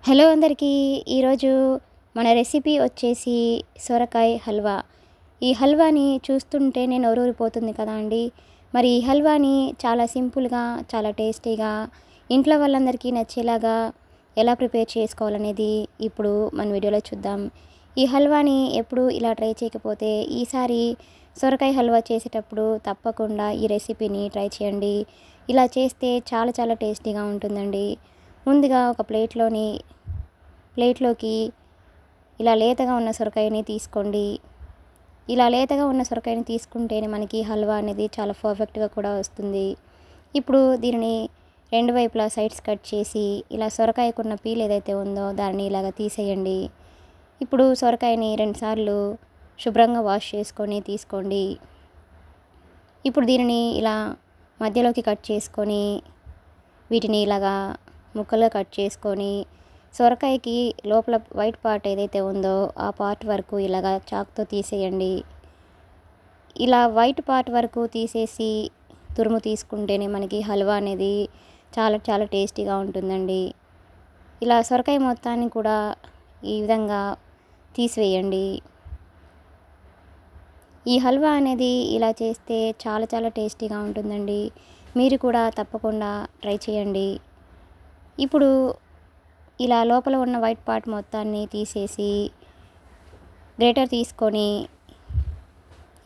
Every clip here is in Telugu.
హలో అందరికీ. ఈరోజు మన రెసిపీ వచ్చేసి సొరకాయ హల్వా. ఈ హల్వాని చూస్తుంటేనే నోరూరిపోతుంది కదా అండి. మరి ఈ హల్వాని చాలా సింపుల్గా, చాలా టేస్టీగా, ఇంట్లో వాళ్ళందరికీ నచ్చేలాగా ఎలా ప్రిపేర్ చేసుకోవాలనేది ఇప్పుడు మన వీడియోలో చూద్దాం. ఈ హల్వాని ఎప్పుడు ఇలా ట్రై చేయకపోతే ఈసారి సొరకాయ హల్వా చేసేటప్పుడు తప్పకుండా ఈ రెసిపీని ట్రై చేయండి. ఇలా చేస్తే చాలా చాలా టేస్టీగా ఉంటుందండి. ముందుగా ఒక ప్లేట్లోకి ఇలా లేతగా ఉన్న సొరకాయని తీసుకోండి. ఇలా లేతగా ఉన్న సొరకాయని తీసుకుంటేనే మనకి హల్వా అనేది చాలా పర్ఫెక్ట్గా కూడా వస్తుంది. ఇప్పుడు దీనిని రెండు వైపులా సైడ్స్ కట్ చేసి ఇలా సొరకాయకున్న పీల్ ఏదైతే ఉందో దాన్ని ఇలాగ తీసేయండి. ఇప్పుడు సొరకాయని 2 సార్లు శుభ్రంగా వాష్ చేసుకొని తీసుకోండి. ఇప్పుడు దీనిని ఇలా మధ్యలోకి కట్ చేసుకొని వీటిని ఇలాగా ముక్కలుగా కట్ చేసుకొని సొరకాయకి లోపల వైట్ పార్ట్ ఏదైతే ఉందో ఆ పార్ట్ వరకు ఇలాగా చాకుతో తీసేయండి. ఇలా వైట్ పార్ట్ వరకు తీసేసి తురుము తీసుకుంటేనే మనకి హల్వా అనేది చాలా చాలా టేస్టీగా ఉంటుందండి. ఇలా సొరకాయ మొత్తాన్ని కూడా ఈ విధంగా తీసివేయండి. ఈ హల్వా అనేది ఇలా చేస్తే చాలా చాలా టేస్టీగా ఉంటుందండి. మీరు కూడా తప్పకుండా ట్రై చేయండి. ఇప్పుడు ఇలా లోపల ఉన్న వైట్ పార్ట్ మొత్తాన్ని తీసేసి గ్రేటర్ తీసుకొని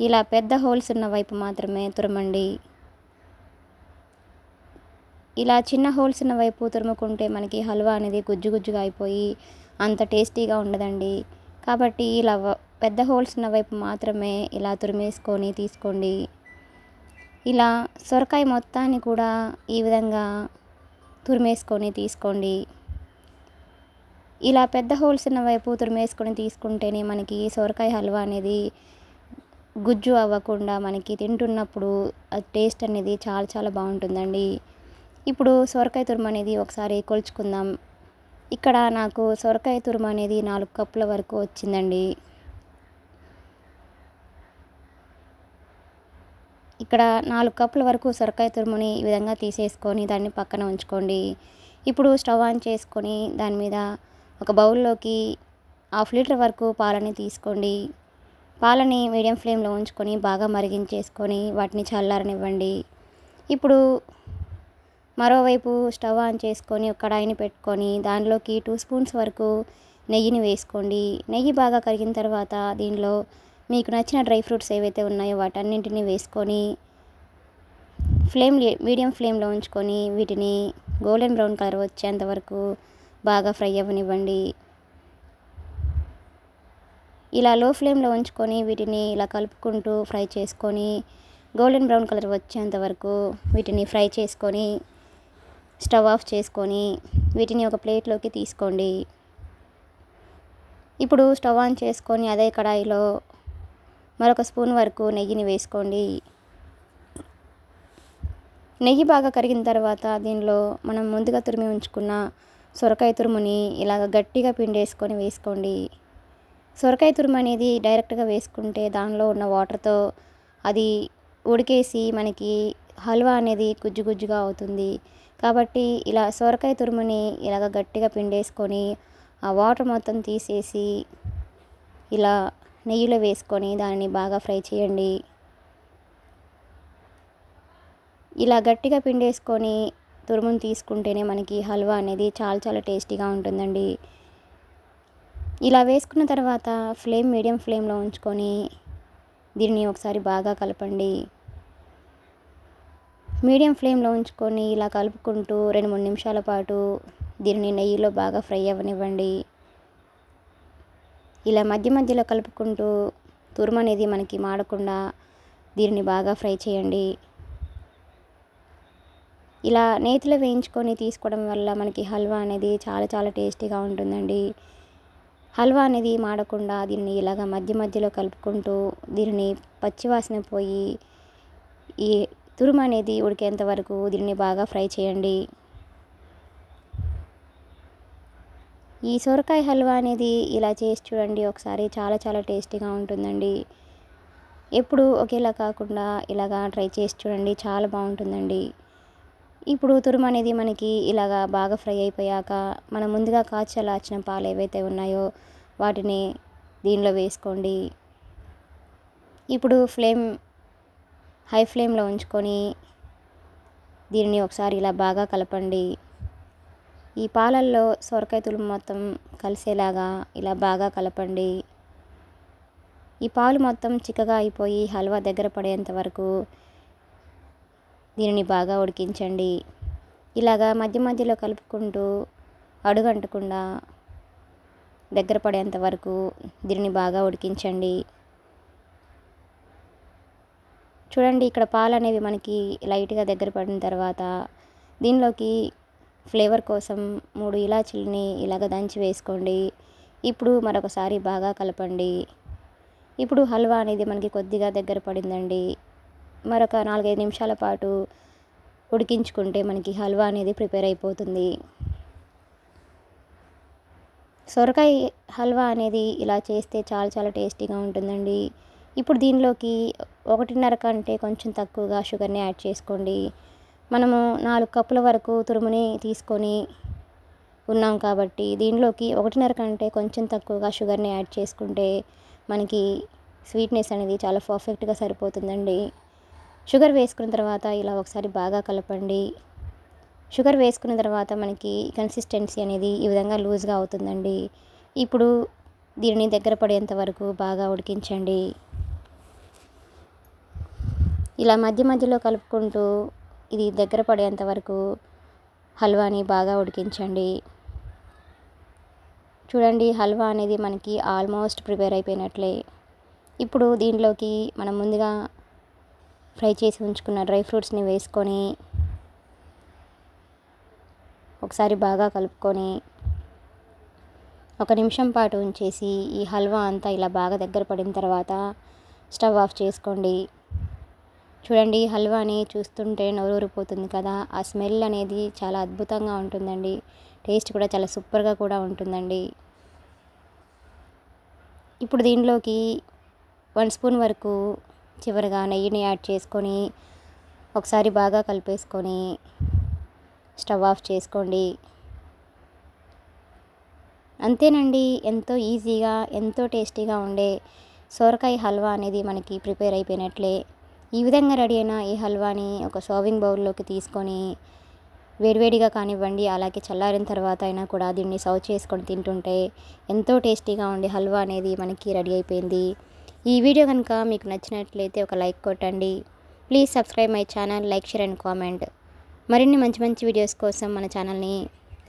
ఇలా పెద్ద హోల్స్ ఉన్న వైపు మాత్రమే తురమండి. ఇలా చిన్న హోల్స్ ఉన్న వైపు తురుముకుంటే మనకి హల్వా అనేది గుజ్జు గుజ్జుగా అయిపోయి అంత టేస్టీగా ఉండదండి. కాబట్టి ఇలా పెద్ద హోల్స్ ఉన్న వైపు మాత్రమే ఇలా తురిమేసుకొని తీసుకోండి. ఇలా సొరకాయ మొత్తాన్ని కూడా ఈ విధంగా తురిమేసుకొని తీసుకోండి. ఇలా పెద్ద హోల్స్ ఉన్న వైపు తురిమేసుకొని తీసుకుంటేనే మనకి సొరకాయ హల్వా అనేది గుజ్జు అవ్వకుండా మనకి తింటున్నప్పుడు టేస్ట్ అనేది చాలా చాలా బాగుంటుందండి. ఇప్పుడు సొరకాయ తురుము అనేది ఒకసారి కొలుచుకుందాం. ఇక్కడ నాకు సొరకాయ తురుము అనేది 4 కప్పుల వరకు వచ్చిందండి. ఇక్కడ 4 కప్పుల వరకు సొరకాయ తురుముని ఈ విధంగా తీసేసుకొని దాన్ని పక్కన ఉంచుకోండి. ఇప్పుడు స్టవ్ ఆన్ చేసుకొని దాని మీద ఒక బౌల్లోకి 1/2 లీటర్ వరకు పాలని తీసుకోండి. పాలని మీడియం ఫ్లేమ్లో ఉంచుకొని బాగా మరిగించేసుకొని వాటిని చల్లారనివ్వండి. ఇప్పుడు మరోవైపు స్టవ్ ఆన్ చేసుకొని ఒక కడాయిని పెట్టుకొని దానిలోకి 2 స్పూన్స్ వరకు నెయ్యిని వేసుకోండి. నెయ్యి బాగా కరిగిన తర్వాత దీనిలో మీకు నచ్చిన డ్రై ఫ్రూట్స్ ఏవైతే ఉన్నాయో వాటన్నింటినీ వేసుకొని మీడియం ఫ్లేమ్లో ఉంచుకొని వీటిని గోల్డెన్ బ్రౌన్ కలర్ వచ్చేంత వరకు బాగా ఫ్రై అవ్వనివ్వండి. ఇలా లో ఫ్లేమ్లో ఉంచుకొని వీటిని ఇలా కలుపుకుంటూ ఫ్రై చేసుకొని గోల్డెన్ బ్రౌన్ కలర్ వచ్చేంత వరకు వీటిని ఫ్రై చేసుకొని స్టవ్ ఆఫ్ చేసుకొని వీటిని ఒక ప్లేట్లోకి తీసుకోండి. ఇప్పుడు స్టవ్ ఆన్ చేసుకొని అదే కడాయిలో మరొక స్పూన్ వరకు నెయ్యిని వేసుకోండి. నెయ్యి బాగా కరిగిన తర్వాత దీనిలో మనం ముందుగా తురిమి ఉంచుకున్న సొరకాయ తురుముని ఇలాగ గట్టిగా పిండేసుకొని వేసుకోండి. సొరకాయ తురుము అనేది డైరెక్ట్గా వేసుకుంటే దానిలో ఉన్న వాటర్తో అది ఉడికేసి మనకి హల్వా అనేది గుజ్జు గుజ్జుగా అవుతుంది. కాబట్టి ఇలా సొరకాయ తురుముని ఇలాగ గట్టిగా పిండేసుకొని ఆ వాటర్ మొత్తం తీసేసి ఇలా నెయ్యిలో వేసుకొని దానిని బాగా ఫ్రై చేయండి. ఇలా గట్టిగా పిండేసుకొని తురుమును తీసుకుంటేనే మనకి హల్వా అనేది చాలా చాలా టేస్టీగా ఉంటుందండి. ఇలా వేసుకున్న తర్వాత మీడియం ఫ్లేమ్లో ఉంచుకొని దీన్ని ఒకసారి బాగా కలపండి. మీడియం ఫ్లేమ్లో ఉంచుకొని ఇలా కలుపుకుంటూ 2-3 నిమిషాల పాటు దీనిని నెయ్యిలో బాగా ఫ్రై అవ్వనివ్వండి. ఇలా మధ్య మధ్యలో కలుపుకుంటూ తురుము అనేది మనకి మాడకుండా దీనిని బాగా ఫ్రై చేయండి. ఇలా నేతిలో వేయించుకొని తీసుకోవడం వల్ల మనకి హల్వా అనేది చాలా చాలా టేస్టీగా ఉంటుందండి. హల్వా అనేది మాడకుండా దీన్ని ఇలాగ మధ్య మధ్యలో కలుపుకుంటూ దీనిని పచ్చివాసన పోయి ఈ తురుము అనేది ఉడికేంత వరకు దీన్ని బాగా ఫ్రై చేయండి. ఈ సొరకాయ హల్వా అనేది ఇలా చేసి చూడండి ఒకసారి, చాలా చాలా టేస్టీగా ఉంటుందండి. ఎప్పుడు ఒకేలా కాకుండా ఇలాగా ట్రై చేసి చూడండి, చాలా బాగుంటుందండి. ఇప్పుడు తురుము అనేది మనకి ఇలాగా బాగా ఫ్రై అయిపోయాక మనం ముందుగా కాచి చల్లార్చిన పాలు ఏవైతే ఉన్నాయో వాటిని దీనిలో వేసుకోండి. ఇప్పుడు హై ఫ్లేమ్లో ఉంచుకొని దీనిని ఒకసారి ఇలా బాగా కలపండి. ఈ పాలల్లో సొరకాయ తురుము మొత్తం కలిసేలాగా ఇలా బాగా కలపండి. ఈ పాలు మొత్తం చిక్కగా అయిపోయి హల్వా దగ్గర పడేంత వరకు దీనిని బాగా ఉడికించండి. ఇలాగా మధ్య మధ్యలో కలుపుకుంటూ అడుగంటకుండా దగ్గర పడేంత వరకు దీనిని బాగా ఉడికించండి. చూడండి, ఇక్కడ పాలు అనేవి మనకి లైట్గా దగ్గర పడిన తర్వాత దీనిలోకి ఫ్లేవర్ కోసం 3 ఇలాచీలని ఇలాగ దంచి వేసుకోండి. ఇప్పుడు మరొకసారి బాగా కలపండి. ఇప్పుడు హల్వా అనేది మనకి కొద్దిగా దగ్గర పడిందండి. మరొక 4-5 నిమిషాల పాటు ఉడికించుకుంటే మనకి హల్వా అనేది ప్రిపేర్ అయిపోతుంది. సొరకాయ హల్వా అనేది ఇలా చేస్తే చాలా చాలా టేస్టీగా ఉంటుందండి. ఇప్పుడు దీనిలోకి 1.5 కంటే కొంచెం తక్కువగా షుగర్ని యాడ్ చేసుకోండి. మనము 4 కప్పుల వరకు తురుముని తీసుకొని ఉన్నాం కాబట్టి దీనిలోకి 1.5 కంటే కొంచెం తక్కువగా షుగర్ని యాడ్ చేసుకుంటే మనకి స్వీట్నెస్ అనేది చాలా పర్ఫెక్ట్గా సరిపోతుందండి. షుగర్ వేసుకున్న తర్వాత ఇలా ఒకసారి బాగా కలపండి. షుగర్ వేసుకున్న తర్వాత మనకి కన్సిస్టెన్సీ అనేది ఈ విధంగా లూజ్గా అవుతుందండి. ఇప్పుడు దీనిని దగ్గర పడేంత వరకు బాగా ఉడికించండి. ఇలా మధ్య మధ్యలో కలుపుకుంటూ ఇది దగ్గర పడేంత వరకు హల్వాని బాగా ఉడికించండి. చూడండి, హల్వా అనేది మనకి ఆల్మోస్ట్ ప్రిపేర్ అయిపోయినట్లే. ఇప్పుడు దీనిలోకి మనం ముందుగా ఫ్రై చేసి ఉంచుకున్న డ్రై ఫ్రూట్స్ని వేసుకొని ఒకసారి బాగా కలుపుకొని 1 నిమిషం పాటు ఉంచేసి ఈ హల్వా అంతా ఇలా బాగా దగ్గర పడిన తర్వాత స్టవ్ ఆఫ్ చేసుకోండి. చూడండి, హల్వాని చూస్తుంటే నోరూరిపోతుంది కదా. ఆ స్మెల్ అనేది చాలా అద్భుతంగా ఉంటుందండి. టేస్ట్ కూడా చాలా సూపర్గా కూడా ఉంటుందండి. ఇప్పుడు దీనిలోకి 1 స్పూన్ వరకు చివరిగా నెయ్యిని యాడ్ చేసుకొని ఒకసారి బాగా కలిపేసుకొని స్టవ్ ఆఫ్ చేసుకోండి. అంతేనండి, ఎంతో ఈజీగా ఎంతో టేస్టీగా ఉండే సొరకాయ హల్వా అనేది మనకి ప్రిపేర్ అయిపోయినట్లే. ఈ విధంగా రెడీ అయిన ఈ హల్వాని ఒక సర్వింగ్ బౌల్లోకి తీసుకొని వేడివేడిగా కానివ్వండి, అలాగే చల్లారిన తర్వాత అయినా కూడా దీన్ని సర్వ్ చేసుకొని తింటుంటే ఎంతో టేస్టీగా ఉండే హల్వా అనేది మనకి రెడీ అయిపోయింది. ఈ వీడియో కనుక మీకు నచ్చినట్లయితే ఒక లైక్ కొట్టండి. Please subscribe my channel, like, share and comment. మరిన్ని మంచి మంచి వీడియోస్ కోసం మన ఛానల్ని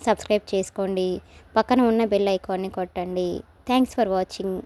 సబ్స్క్రైబ్ చేసుకోండి. పక్కన ఉన్న బెల్ ఐకాన్ని కొట్టండి. Thanks for watching.